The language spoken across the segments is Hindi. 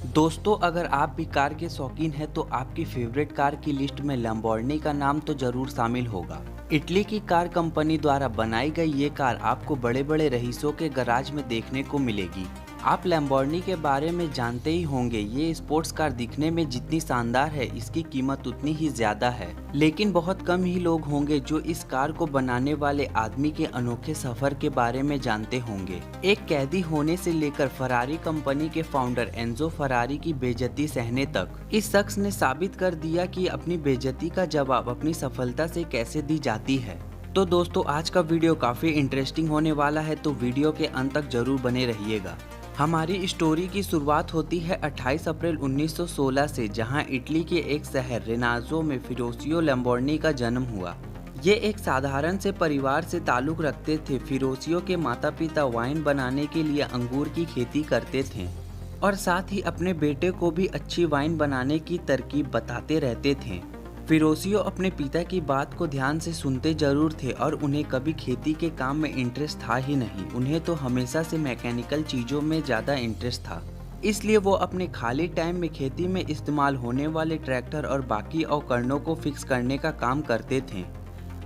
दोस्तों, अगर आप भी कार के शौकीन हैं तो आपकी फेवरेट कार की लिस्ट में लैम्बोर्गिनी का नाम तो जरूर शामिल होगा। इटली की कार कंपनी द्वारा बनाई गई ये कार आपको बड़े बड़े रईसों के गराज में देखने को मिलेगी। आप लैम्बोर्गिनी के बारे में जानते ही होंगे, ये स्पोर्ट्स कार दिखने में जितनी शानदार है इसकी कीमत उतनी ही ज्यादा है। लेकिन बहुत कम ही लोग होंगे जो इस कार को बनाने वाले आदमी के अनोखे सफर के बारे में जानते होंगे। एक कैदी होने से लेकर फरारी कंपनी के फाउंडर एंजो फरारी की बेइज्जती सहने तक, इस शख्स ने साबित कर दिया कि अपनी बेइज्जती का जवाब अपनी सफलता से कैसे दी जाती है। तो दोस्तों, आज का वीडियो काफी इंटरेस्टिंग होने वाला है, तो वीडियो के अंत तक जरूर बने रहिएगा। हमारी स्टोरी की शुरुआत होती है 28 अप्रैल 1916 से, जहां इटली के एक शहर रेनाजो में फिरोसियो लैम्बोर्गिनी का जन्म हुआ। ये एक साधारण से परिवार से ताल्लुक रखते थे। फिरोसियो के माता पिता वाइन बनाने के लिए अंगूर की खेती करते थे और साथ ही अपने बेटे को भी अच्छी वाइन बनाने की तरकीब बताते रहते थे। फिरोसियो अपने पिता की बात को ध्यान से सुनते जरूर थे और उन्हें कभी खेती के काम में इंटरेस्ट था ही नहीं। उन्हें तो हमेशा से मैकेनिकल चीज़ों में ज़्यादा इंटरेस्ट था। इसलिए वो अपने खाली टाइम में खेती में इस्तेमाल होने वाले ट्रैक्टर और बाकी उपकरणों को फिक्स करने का काम करते थे।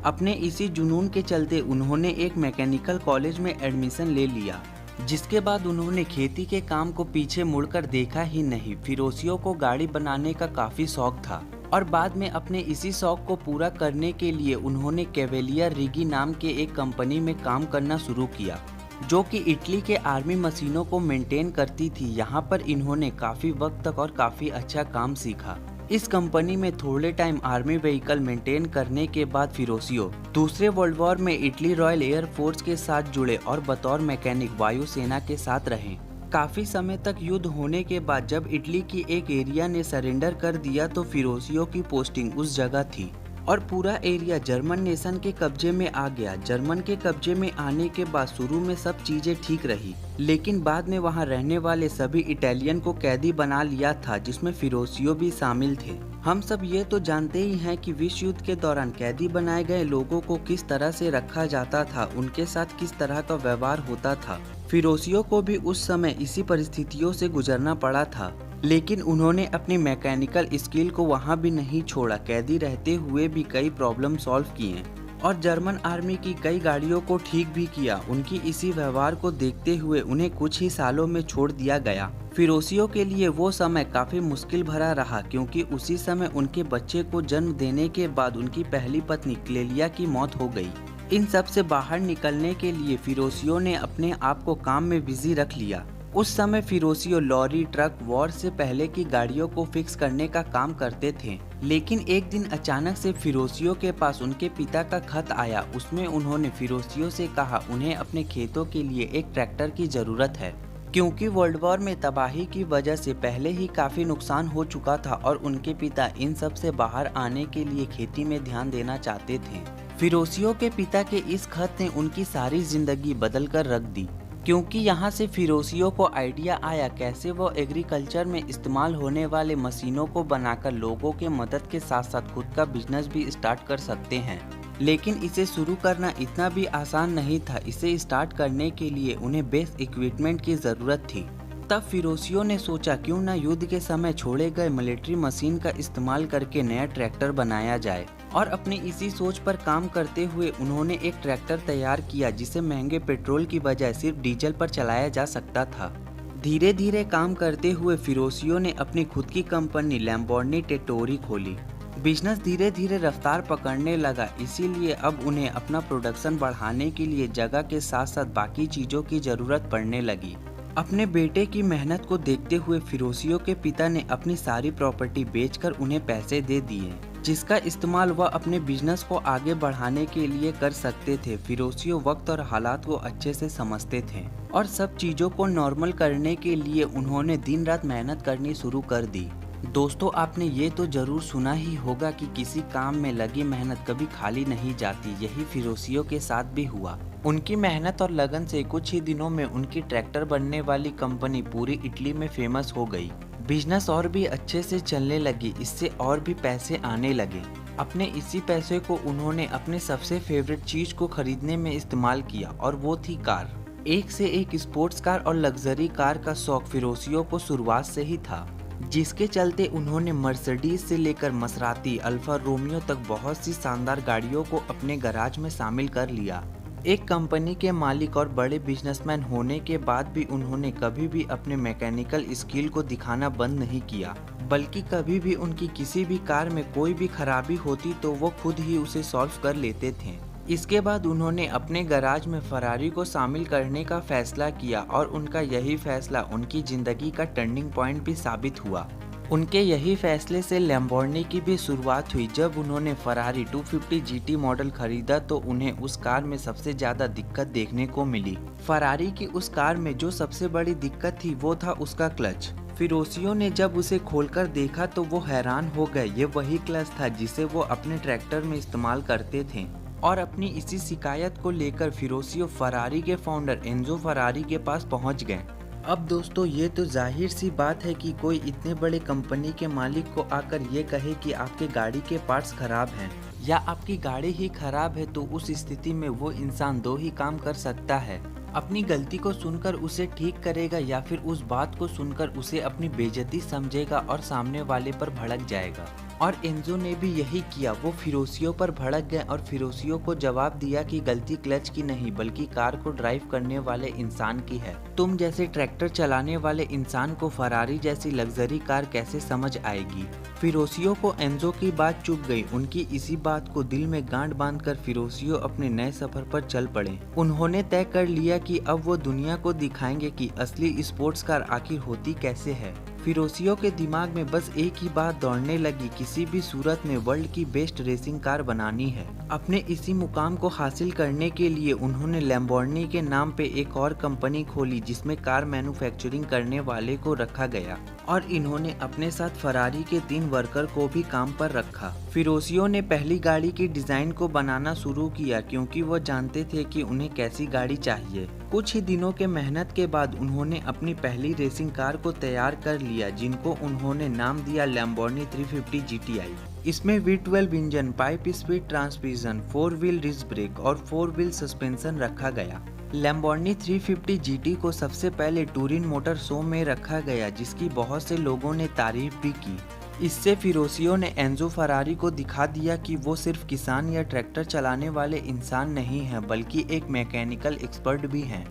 अपने इसी जुनून के चलते उन्होंने एक मैकेनिकल कॉलेज में एडमिशन ले लिया, जिसके बाद उन्होंने खेती के काम को पीछे मुड़कर देखा ही नहीं। फिरोसियो को गाड़ी बनाने का काफ़ी शौक था और बाद में अपने इसी शौक को पूरा करने के लिए उन्होंने कैवेलियर रिगी नाम के एक कंपनी में काम करना शुरू किया, जो कि इटली के आर्मी मशीनों को मेंटेन करती थी। यहाँ पर इन्होंने काफ़ी वक्त तक और काफ़ी अच्छा काम सीखा। इस कंपनी में थोड़े टाइम आर्मी व्हीकल मेंटेन करने के बाद फिरोसियो दूसरे वर्ल्ड वॉर में इटली रॉयल एयर फोर्स के साथ जुड़े और बतौर मैकेनिक वायुसेना के साथ रहे। काफी समय तक युद्ध होने के बाद जब इटली की एक एरिया ने सरेंडर कर दिया तो फिरोसियो की पोस्टिंग उस जगह थी और पूरा एरिया जर्मन नेशन के कब्जे में आ गया। जर्मन के कब्जे में आने के बाद शुरू में सब चीजें ठीक रही, लेकिन बाद में वहां रहने वाले सभी इटालियन को कैदी बना लिया था, जिसमें फिरोसियो भी शामिल थे। हम सब ये तो जानते ही हैं कि विश्व युद्ध के दौरान कैदी बनाए गए लोगों को किस तरह से रखा जाता था, उनके साथ किस तरह का व्यवहार होता था। फिरोसियो को भी उस समय इसी परिस्थितियों से गुजरना पड़ा था, लेकिन उन्होंने अपनी मैकेनिकल स्किल को वहां भी नहीं छोड़ा। कैदी रहते हुए भी कई प्रॉब्लम सॉल्व किए और जर्मन आर्मी की कई गाड़ियों को ठीक भी किया। उनकी इसी व्यवहार को देखते हुए उन्हें कुछ ही सालों में छोड़ दिया गया। फिरोसियो के लिए वो समय काफी मुश्किल भरा रहा, क्योंकि उसी समय उनके बच्चे को जन्म देने के बाद उनकी पहली पत्नी क्लेलिया की मौत हो गई। इन सब से बाहर निकलने के लिए फिरोसियो ने अपने आप को काम में बिजी रख लिया। उस समय फिरोसियो लॉरी, ट्रक, वॉर से पहले की गाड़ियों को फिक्स करने का काम करते थे। लेकिन एक दिन अचानक से फिरोसियो के पास उनके पिता का खत आया। उसमें उन्होंने फिरोसियो से कहा उन्हें अपने खेतों के लिए एक ट्रैक्टर की जरूरत है, क्योंकि वर्ल्ड वॉर में तबाही की वजह से पहले ही काफी नुकसान हो चुका था और उनके पिता इन सब से बाहर आने के लिए खेती में ध्यान देना चाहते थे। फिरोसियो के पिता के इस खत ने उनकी सारी जिंदगी बदल कर रख दी, क्योंकि यहाँ से फिरोसियो को आइडिया आया कैसे वो एग्रीकल्चर में इस्तेमाल होने वाले मशीनों को बनाकर लोगों के मदद के साथ साथ खुद का बिजनेस भी स्टार्ट कर सकते हैं। लेकिन इसे शुरू करना इतना भी आसान नहीं था। इसे स्टार्ट करने के लिए उन्हें बेस्ट इक्विपमेंट की ज़रूरत थी। तब फिरोसियो ने सोचा क्यों ना युद्ध के समय छोड़े गए मिलिट्री मशीन का इस्तेमाल करके नया ट्रैक्टर बनाया जाए, और अपनी इसी सोच पर काम करते हुए उन्होंने एक ट्रैक्टर तैयार किया जिसे महंगे पेट्रोल की बजाय सिर्फ डीजल पर चलाया जा सकता था। धीरे धीरे काम करते हुए फिरोसियो ने अपनी खुद की कंपनी लैम्बोर्गिनी टेट्टोरी खोली। बिजनेस धीरे धीरे रफ्तार पकड़ने लगा, इसीलिए अब उन्हें अपना प्रोडक्शन बढ़ाने के लिए जगह के साथ साथ बाकी चीज़ों की ज़रूरत पड़ने लगी। अपने बेटे की मेहनत को देखते हुए फिरोसियो के पिता ने अपनी सारी प्रॉपर्टी बेचकर उन्हें पैसे दे दिए, जिसका इस्तेमाल वह अपने बिजनेस को आगे बढ़ाने के लिए कर सकते थे। फिरोसियो वक्त और हालात को अच्छे से समझते थे और सब चीज़ों को नॉर्मल करने के लिए उन्होंने दिन रात मेहनत करनी शुरू कर दी। दोस्तों, आपने ये तो जरूर सुना ही होगा कि किसी काम में लगी मेहनत कभी खाली नहीं जाती। यही फिरोसियो के साथ भी हुआ। उनकी मेहनत और लगन से कुछ ही दिनों में उनकी ट्रैक्टर बनने वाली कंपनी पूरी इटली में फेमस हो गई। बिजनेस और भी अच्छे से चलने लगी, इससे और भी पैसे आने लगे। अपने इसी पैसे को उन्होंने अपने सबसे फेवरेट चीज को खरीदने में इस्तेमाल किया और वो थी कार। एक से एक स्पोर्ट्स कार और लग्जरी कार का शौक फिरोसियो को शुरुआत से ही था, जिसके चलते उन्होंने मर्सिडीज से लेकर मसराती, अल्फा रोमियो तक बहुत सी शानदार गाड़ियों को अपने गैराज में शामिल कर लिया। एक कंपनी के मालिक और बड़े बिजनेसमैन होने के बाद भी उन्होंने कभी भी अपने मैकेनिकल स्किल को दिखाना बंद नहीं किया, बल्कि कभी भी उनकी किसी भी कार में कोई भी खराबी होती तो वो खुद ही उसे सॉल्व कर लेते थे। इसके बाद उन्होंने अपने गैराज में फरारी को शामिल करने का फैसला किया और उनका यही फैसला उनकी जिंदगी का टर्निंग पॉइंट भी साबित हुआ। उनके यही फैसले से लैम्बोर्गिनी की भी शुरुआत हुई। जब उन्होंने फरारी 250 जीटी मॉडल खरीदा तो उन्हें उस कार में सबसे ज़्यादा दिक्कत देखने को मिली। फरारी की उस कार में जो सबसे बड़ी दिक्कत थी वो था उसका क्लच। फिरोसियो ने जब उसे खोलकर देखा तो वो हैरान हो गए। ये वही क्लच था जिसे वो अपने ट्रैक्टर में इस्तेमाल करते थे और अपनी इसी शिकायत को लेकर फिरोसियो फरारी के फाउंडर एंजो फरारी के पास पहुंच गए। अब दोस्तों, ये तो जाहिर सी बात है कि कोई इतने बड़े कंपनी के मालिक को आकर ये कहे कि आपके गाड़ी के पार्ट्स खराब हैं या आपकी गाड़ी ही खराब है, तो उस स्थिति में वो इंसान दो ही काम कर सकता है। अपनी गलती को सुनकर उसे ठीक करेगा या फिर उस बात को सुनकर उसे अपनी बेइज्जती समझेगा और सामने वाले पर भड़क जाएगा। और एंजो ने भी यही किया। वो फिरोसियो पर भड़क गए और फिरोसियो को जवाब दिया कि गलती क्लच की नहीं बल्कि कार को ड्राइव करने वाले इंसान की है। तुम जैसे ट्रैक्टर चलाने वाले इंसान को फरारी जैसी लग्जरी कार कैसे समझ आएगी। फिरोसियो को एंजो की बात चुभ गई। उनकी इसी बात को दिल में गांठ बांधकर फिरोसियो अपने नए सफर पर चल पड़े। उन्होंने तय कर लिया कि अब वो दुनिया को दिखाएंगे कि असली स्पोर्ट्स कार आखिर होती कैसे है। फिरोसियो के दिमाग में बस एक ही बात दौड़ने लगी, किसी भी सूरत में वर्ल्ड की बेस्ट रेसिंग कार बनानी है। अपने इसी मुकाम को हासिल करने के लिए उन्होंने लैम्बोर्गिनी के नाम पे एक और कंपनी खोली जिसमें कार मैन्युफैक्चरिंग करने वाले को रखा गया और इन्होंने अपने साथ फरारी के 3 वर्कर को भी काम पर रखा। फिरोसियो ने पहली गाड़ी की डिजाइन को बनाना शुरू किया क्योंकि वो जानते थे कि उन्हें कैसी गाड़ी चाहिए। कुछ ही दिनों के मेहनत के बाद उन्होंने अपनी पहली रेसिंग कार को तैयार कर लिया, जिनको उन्होंने नाम दिया लैम्बोर्गिनी 350 GTI। इसमें V12 engine, 5 speed transmission, 4 wheel disc brake और 4 व्हील सस्पेंशन रखा गया। लैम्बोर्गिनी 350 GT को सबसे पहले टूरिन मोटर शो में रखा गया, जिसकी बहुत से लोगों ने तारीफ भी की। इससे फिरोसियो ने एंजो फरारी को दिखा दिया कि वो सिर्फ किसान या ट्रैक्टर चलाने वाले इंसान नहीं हैं, बल्कि एक मैकेनिकल एक्सपर्ट भी हैं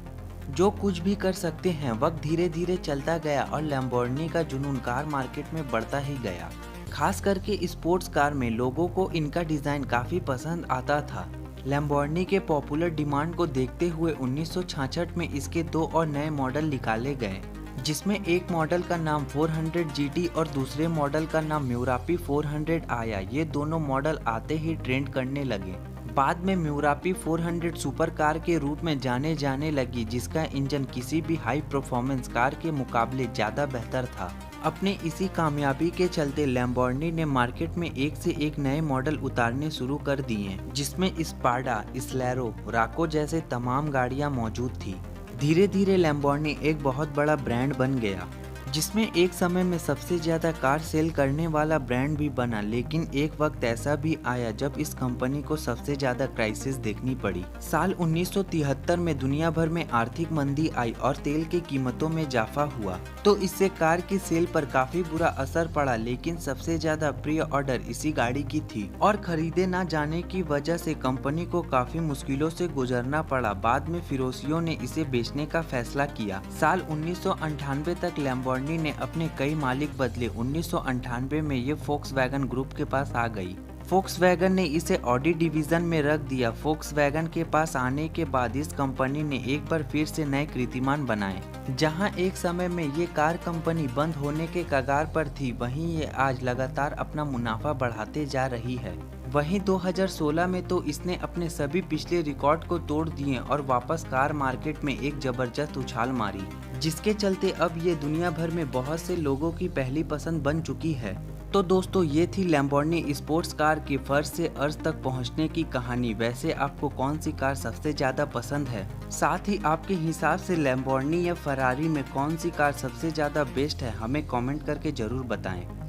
जो कुछ भी कर सकते हैं। वक्त धीरे धीरे चलता गया और लैम्बोर्गिनी का जुनून कार मार्केट में बढ़ता ही गया। खास करके स्पोर्ट्स कार में लोगों को इनका डिज़ाइन काफ़ी पसंद आता था। लैम्बोर्गिनी के पॉपुलर डिमांड को देखते हुए 1966 में इसके 2 और नए मॉडल निकाले गए, जिसमें एक मॉडल का नाम 400 GT और दूसरे मॉडल का नाम म्यूरापी 400 आया। ये दोनों मॉडल आते ही ट्रेंड करने लगे। बाद में म्यूरापी 400 सुपर कार के रूप में जाने लगी, जिसका इंजन किसी भी हाई परफॉर्मेंस कार के मुकाबले ज़्यादा बेहतर था। अपने इसी कामयाबी के चलते लैम्बोर्गिनी ने मार्केट में एक से एक नए मॉडल उतारने शुरू कर दिए, जिसमें स्पाडा, स्लैरो, राको जैसे तमाम गाड़ियां मौजूद थी। धीरे धीरे लैम्बोर्गिनी एक बहुत बड़ा ब्रांड बन गया, जिसमें एक समय में सबसे ज़्यादा कार सेल करने वाला ब्रांड भी बना। लेकिन एक वक्त ऐसा भी आया जब इस कंपनी को सबसे ज़्यादा क्राइसिस देखनी पड़ी। साल 1973 में दुनिया भर में आर्थिक मंदी आई और तेल की कीमतों में इजाफा हुआ, तो इससे कार की सेल पर काफ़ी बुरा असर पड़ा। लेकिन सबसे ज़्यादा प्री ऑर्डर इसी गाड़ी की थी और खरीदे ना जाने की वजह से कंपनी को काफ़ी मुश्किलों से गुजरना पड़ा। बाद में फिरोसियो ने इसे बेचने का फैसला किया। साल 1998 तक लैम्बोर्गिनी ने अपने कई मालिक बदले। 1998 में ये फोक्सवैगन ग्रुप के पास आ गई। फोक्सवैगन ने इसे ऑडी डिवीजन में रख दिया। फोक्सवैगन के पास आने के बाद इस कंपनी ने एक बार फिर से नए कीर्तिमान बनाए। जहां एक समय में ये कार कंपनी बंद होने के कगार पर थी, वहीं ये आज लगातार अपना मुनाफा बढ़ाते जा रही है। वहीं 2016 में तो इसने अपने सभी पिछले रिकॉर्ड को तोड़ दिए और वापस कार मार्केट में एक जबरदस्त उछाल मारी, जिसके चलते अब ये दुनिया भर में बहुत से लोगों की पहली पसंद बन चुकी है। तो दोस्तों, ये थी लैम्बोर्गिनी स्पोर्ट्स कार की फर्श से अर्श तक पहुंचने की कहानी। वैसे आपको कौन सी कार सबसे ज़्यादा पसंद है? साथ ही आपके हिसाब से लैम्बोर्गिनी या फरारी में कौन सी कार सबसे ज़्यादा बेस्ट है? हमें कमेंट करके ज़रूर बताएं।